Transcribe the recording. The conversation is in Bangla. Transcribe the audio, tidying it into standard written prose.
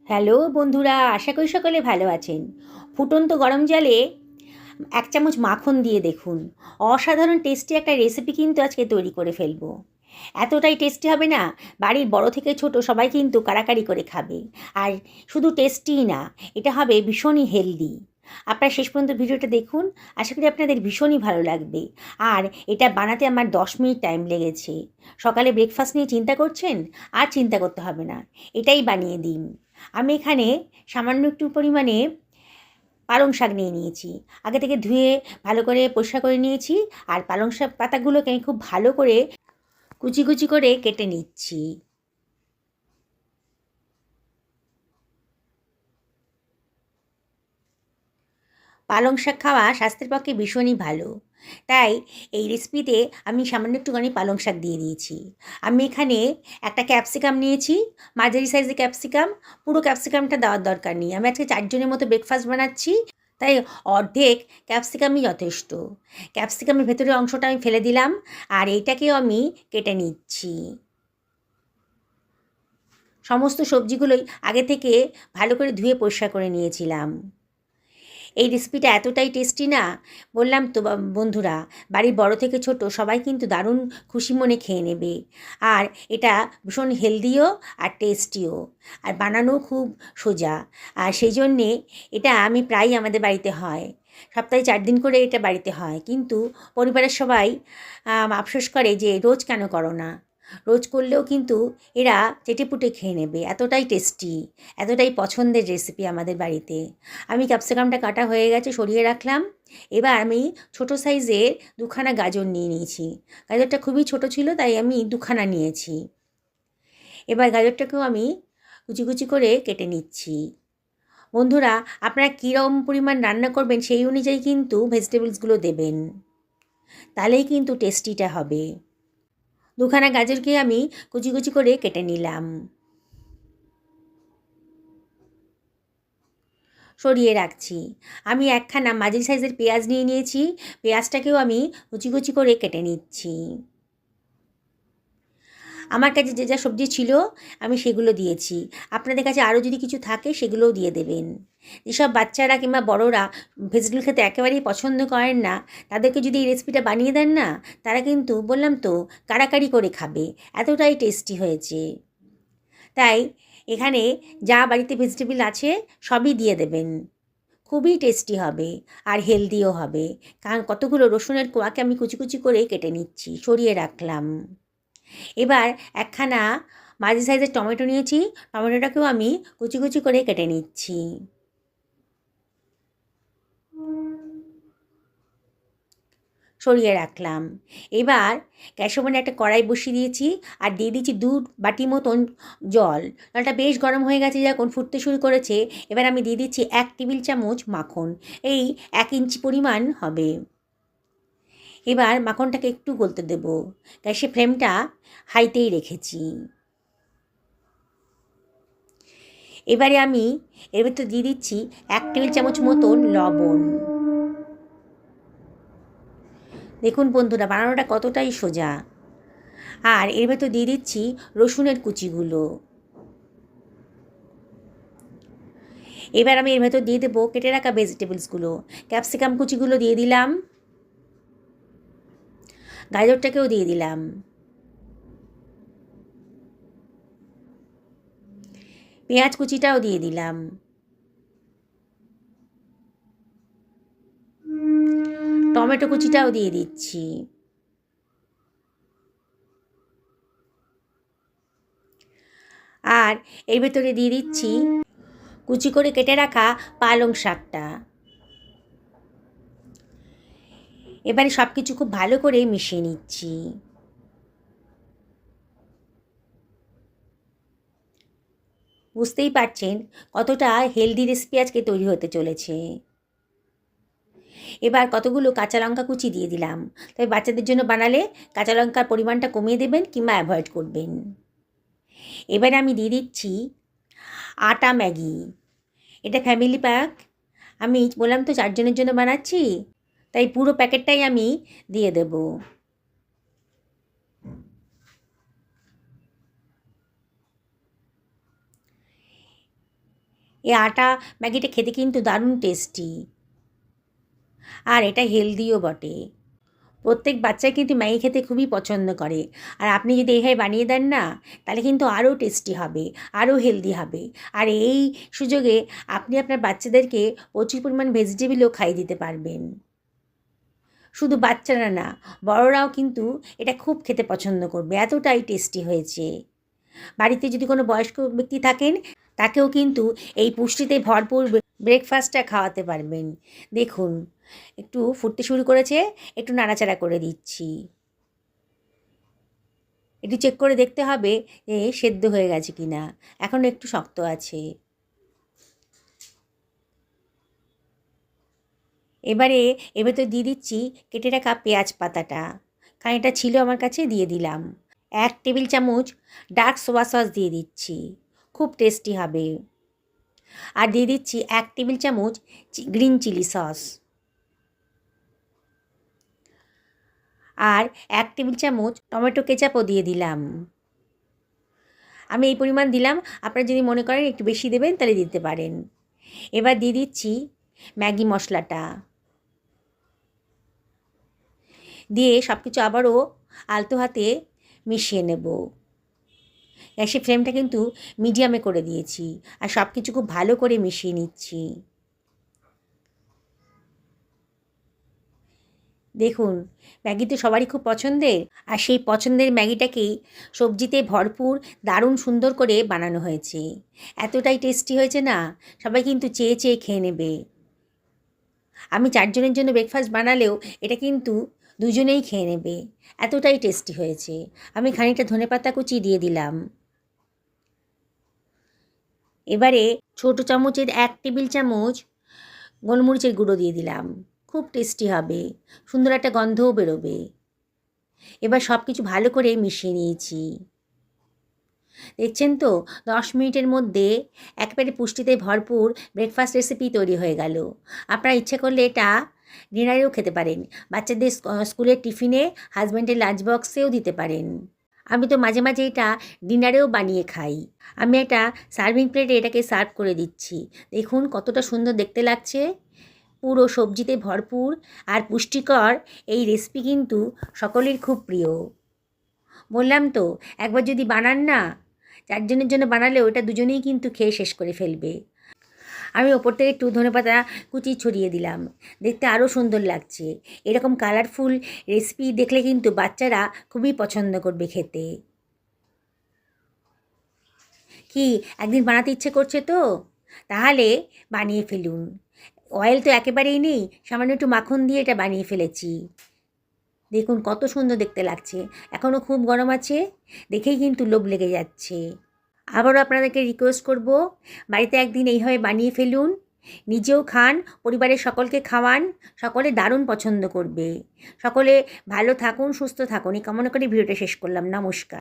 হ্যালো বন্ধুরা, আশা করি সকলে ভালো আছেন। ফুটন্ত গরম জলে 1 চামচ মাখন দিয়ে দেখুন, অসাধারণ টেস্টি একটা রেসিপি কিন্তু আজকে তৈরি করে ফেলবো। এতটাই টেস্টি হবে না, বাড়ির বড় থেকে ছোট সবাই কিন্তু কাড়াকাড়ি করে খাবে। আর শুধু টেস্টিই না, এটা হবে ভীষণই হেলদি। আপনারা শেষ পর্যন্ত ভিডিওটা দেখুন, আশা করি আপনাদের ভীষণই ভালো লাগবে। আর এটা বানাতে আমার 10 মিনিট টাইম লেগেছে। সকালে ব্রেকফাস্ট নিয়ে চিন্তা করছেন? আর চিন্তা করতে হবে না, এটাই বানিয়ে দিন। আমি এখানে সামান্য একটু পরিমাণে পালং শাক নিয়ে নিয়েছি। আগে থেকে ধুয়ে ভালো করে পরিষ্কার করে নিয়েছি। আর পালং শাক পাতাগুলোকে আমি খুব ভালো করে কুচি কুচি করে কেটে নিচ্ছি। পালং শাক খাওয়া স্বাস্থ্যের পক্ষে ভীষণই ভালো, তাই এই রেসিপিতে আমি সামান্য একটুখানি পালং শাক দিয়ে দিয়েছি। আমি এখানে একটা ক্যাপসিকাম নিয়েছি, মাঝারি সাইজের ক্যাপসিকাম। পুরো ক্যাপসিকামটা দেওয়ার দরকার নেই, আমি আজকে 4 জনের মতো ব্রেকফাস্ট বানাচ্ছি, তাই অর্ধেক ক্যাপসিকামই যথেষ্ট। ক্যাপসিকামের ভেতরের অংশটা আমি ফেলে দিলাম, আর এইটাকেও আমি কেটে নিচ্ছি। সমস্ত সবজিগুলোই আগে থেকে ভালো করে ধুয়ে পরিষ্কার করে নিয়েছিলাম। এই রেসিপিটা এতটাই টেস্টি না, বললাম তো বন্ধুরা, বাড়ির বড় থেকে ছোট সবাই কিন্তু দারুণ খুশি মনে খেয়ে নেবে। আর এটা ভীষণ হেলদিও আর টেস্টিও, আর বানানোও খুব সোজা। আর সেই জন্যে এটা আমি প্রায়ই আমাদের বাড়িতে হয়, সপ্তাহে 4 দিন করে এটা বাড়িতে হয়। কিন্তু পরিবারের সবাই আফসোস করে যে রোজ কেন করো না। রোজ করলেও কিন্তু এরা চেটেপুটে খেয়ে নেবে, এতটাই টেস্টি, এতটাই পছন্দের রেসিপি আমাদের বাড়িতে। আমি ক্যাপসিকামটা কাটা হয়ে গেছে, সরিয়ে রাখলাম। এবার আমি ছোটো সাইজের 2খানা গাজর নিয়ে নিয়েছি। গাজরটা খুবই ছোট ছিল, তাই আমি 2খানা নিয়েছি। এবার গাজরটাকেও আমি কুচি কুচি করে কেটে নিচ্ছি। বন্ধুরা, আপনারা কীরকম পরিমাণ রান্না করবেন সেই অনুযায়ী কিন্তু ভেজিটেবলসগুলো দেবেন, তাহলেই কিন্তু টেস্টিটা হবে। 2খানা গাজরকে আমি কুচি কুচি করে কেটে নিলাম, সরিয়ে রাখছি। আমি 1খানা মাঝারি সাইজের পেঁয়াজ নিয়ে নিয়েছি, পেঁয়াজটাকেও আমি কুচি কুচি করে কেটে নিচ্ছি। আমার কাছে যে যা সবজি ছিল আমি সেগুলো দিয়েছি, আপনাদের কাছে আরও যদি কিছু থাকে সেগুলোও দিয়ে দেবেন। যেসব বাচ্চারা কিংবা বড়রা ভেজিটেবল খেতে একেবারেই পছন্দ করেন না, তাদেরকে যদি এই রেসিপিটা বানিয়ে দেন না, তারা কিন্তু বললাম তো কাড়াকাড়ি করে খাবে, এতটাই টেস্টি হয়েছে। তাই এখানে যা বাড়িতে ভেজিটেবল আছে সবই দিয়ে দেবেন, খুবই টেস্টি হবে আর হেলদিও হবে। কারণ কতগুলো রসুনের কোয়াকে আমি কুচি কুচি করে কেটে নিচ্ছি, সরিয়ে রাখলাম। এবার 1খানা মাঝারি সাইজের টমেটো নিয়েছি, টমেটোটাকেও আমি কুচি কুচি করে কেটে নিচ্ছি। সরিয়ে রাখলাম। এবার গ্যাসের ওভেনে একটা কড়াই বসিয়ে দিয়েছি, আর দিয়ে দিচ্ছি 2 বাটি মতন জল। জলটা বেশ গরম হয়ে গেছে, যখন ফুটতে শুরু করেছে, এবার আমি দিয়ে দিচ্ছি 1 টেবিল চামচ মাখন। এই 1 ইঞ্চি পরিমাণ হবে। এবার মাখনটাকে একটু গলতে দেব, গ্যাসের ফ্লেমটা হাইতেই রেখেছি। এবারে আমি এর ভেতর দিয়ে দিচ্ছি 1 টেবিল চামচ মতন লবণ। দেখুন বন্ধুরা, বানানোটা কতটাই সোজা। আর এর ভেতর দিয়ে দিচ্ছি রসুনের কুচিগুলো। এবার আমি এর ভেতর দিয়ে দেবো কেটে রাখা ভেজিটেবলসগুলো। ক্যাপসিকাম কুচিগুলো দিয়ে দিলাম, গাজরটাকেও দিয়ে দিলাম, পেঁয়াজ কুচিটাও দিয়ে দিলাম, টমেটো কুচিটাও দিয়ে দিচ্ছি। আর এর ভেতরে দিয়ে দিচ্ছি কুচি করে কেটে রাখা পালং শাকটা। এবারে সব কিছু খুব ভালো করে মিশিয়ে নিচ্ছি। বুঝতেই পারছেন কতটা হেলদি রেসিপি আজকে তৈরি হতে চলেছে। এবার কতগুলো কাঁচা লঙ্কা কুচি দিয়ে দিলাম, তবে বাচ্চাদের জন্য বানালে কাঁচা লঙ্কার পরিমাণটা কমিয়ে দেবেন কিংবা অ্যাভয়েড করবেন। এবারে আমি দিয়ে দিচ্ছি আটা ম্যাগি। এটা ফ্যামিলি প্যাক, আমি বললাম তো 4 জনের জন্য বানাচ্ছি, তাই পুরো প্যাকেটটাই আমি দিয়ে দেব। এই আটা ম্যাগিটা খেতে কিন্তু দারুণ টেস্টি, আর এটা হেলদিও বটে। প্রত্যেক বাচ্চাই কিন্তু ম্যাগি খেতে খুবই পছন্দ করে, আর আপনি যদি এইভাবে বানিয়ে দেন না, তাহলে কিন্তু আরও টেস্টি হবে, আরও হেলদি হবে। আর এই সুযোগে আপনি আপনার বাচ্চাদেরকে প্রচুর পরিমাণ ভেজিটেবলও খাইয়ে দিতে পারবেন। শুধু বাচ্চারা না, বড়রাও কিন্তু এটা খুব খেতে পছন্দ করবে, এতটাই টেস্টি হয়েছে। বাড়িতে যদি কোনো বয়স্ক ব্যক্তি থাকেন, তাকেও কিন্তু এই পুষ্টিতে ভরপুর ব্রেকফাস্টটা খাওয়াতে পারবেন। দেখুন, একটু ফুটতে শুরু করেছে, একটু নাড়াচাড়া করে দিচ্ছি। একটু চেক করে দেখতে হবে যে সেদ্ধ হয়ে গেছে কি না, এখনও একটু শক্ত আছে। এবারে এর ভেতর দিয়ে দিচ্ছি কেটে রাখা পেঁয়াজ পাতাটা, কারণ এটা ছিল আমার কাছে, দিয়ে দিলাম। 1 টেবিল চামচ ডার্ক সোয়া সস দিয়ে দিচ্ছি, খুব টেস্টি হবে। আর দিয়ে দিচ্ছি 1 টেবিল চামচ গ্রিন চিলি সস, আর 1 টেবিল চামচ টমেটো কেচাপও দিয়ে দিলাম। আমি এই পরিমাণ দিলাম, আপনারা যদি মনে করেন একটু বেশি দেবেন তাহলে দিতে পারেন। এবার দিয়ে দিচ্ছি ম্যাগি মশলাটা, দিয়ে সব কিছু আবারও আলতো হাতে মিশিয়ে নেব। গ্যাসের ফ্লেমটা কিন্তু মিডিয়ামে করে দিয়েছি, আর সব কিছু খুব ভালো করে মিশিয়ে নিচ্ছি। দেখুন, ম্যাগি তো সবারই খুব পছন্দের, আর সেই পছন্দের ম্যাগিটাকেই সবজিতে ভরপুর দারুণ সুন্দর করে বানানো হয়েছে। এতটাই টেস্টি হয়েছে না, সবাই কিন্তু চেয়ে চেয়ে খেয়ে নেবে। আমি 4 জনের জন্য ব্রেকফাস্ট বানালেও এটা কিন্তু 2 জনেই খেয়ে নেবে, এতটাই টেস্টি হয়েছে। আমি খানিকটা ধনেপাতা কুচি দিয়ে দিলাম। এবারে ছোটো চামচের 1 টেবিল চামচ গোলমরিচের গুঁড়ো দিয়ে দিলাম, খুব টেস্টি হবে, সুন্দর একটা গন্ধও বেরোবে। এবার সব কিছু ভালো করে মিশিয়ে নিয়েছি। দেখছেন তো, 10 মিনিটের মধ্যে একেবারে পুষ্টিতে ভরপুর ব্রেকফাস্ট রেসিপি তৈরি হয়ে গেল। আপনারা ইচ্ছে করলে এটা ডিনারেও খেতে পারেন, বাচ্চাদের স্কুলের টিফিনে, হাজব্যান্ডের লাঞ্চ বক্সেও দিতে পারেন। আমি তো মাঝে মাঝে এটা ডিনারেও বানিয়ে খাই। আমি একটা সার্ভিং প্লেটে এটাকে সার্ভ করে দিচ্ছি। দেখুন কতটা সুন্দর দেখতে লাগছে, পুরো সবজিতে ভরপুর আর পুষ্টিকর। এই রেসিপি কিন্তু সকলের খুব প্রিয়। বললাম তো, একবার যদি বানান না, 4 জনের জন্য বানালে ওটা 2 জনেই কিন্তু খেয়ে শেষ করে ফেলবে। আমি ওপর থেকে একটু ধনেপাতা কুচি ছড়িয়ে দিলাম, দেখতে আরও সুন্দর লাগছে। এরকম কালারফুল রেসিপি দেখলে কিন্তু বাচ্চারা খুবই পছন্দ করবে খেতে। কি, একদিন বানাতে ইচ্ছে করছে তো? তাহলে বানিয়ে ফেলুন। অয়েল তো একেবারেই নেই, সামান্য একটু মাখন দিয়ে এটা বানিয়ে ফেলেছি। দেখুন কত সুন্দর দেখতে লাগছে, এখনও খুব গরম আছে, দেখেই কিন্তু লোভ লেগে যাচ্ছে। আবারও আপনাদেরকে রিকোয়েস্ট করব, বাড়িতে একদিন এইভাবে বানিয়ে ফেলুন, নিজেও খান, পরিবারের সকলকে খাওয়ান, সকলে দারুণ পছন্দ করবে। সকলে ভালো থাকুন, সুস্থ থাকুন, এই কামনা করে ভিডিওটা শেষ করলাম। নমস্কার।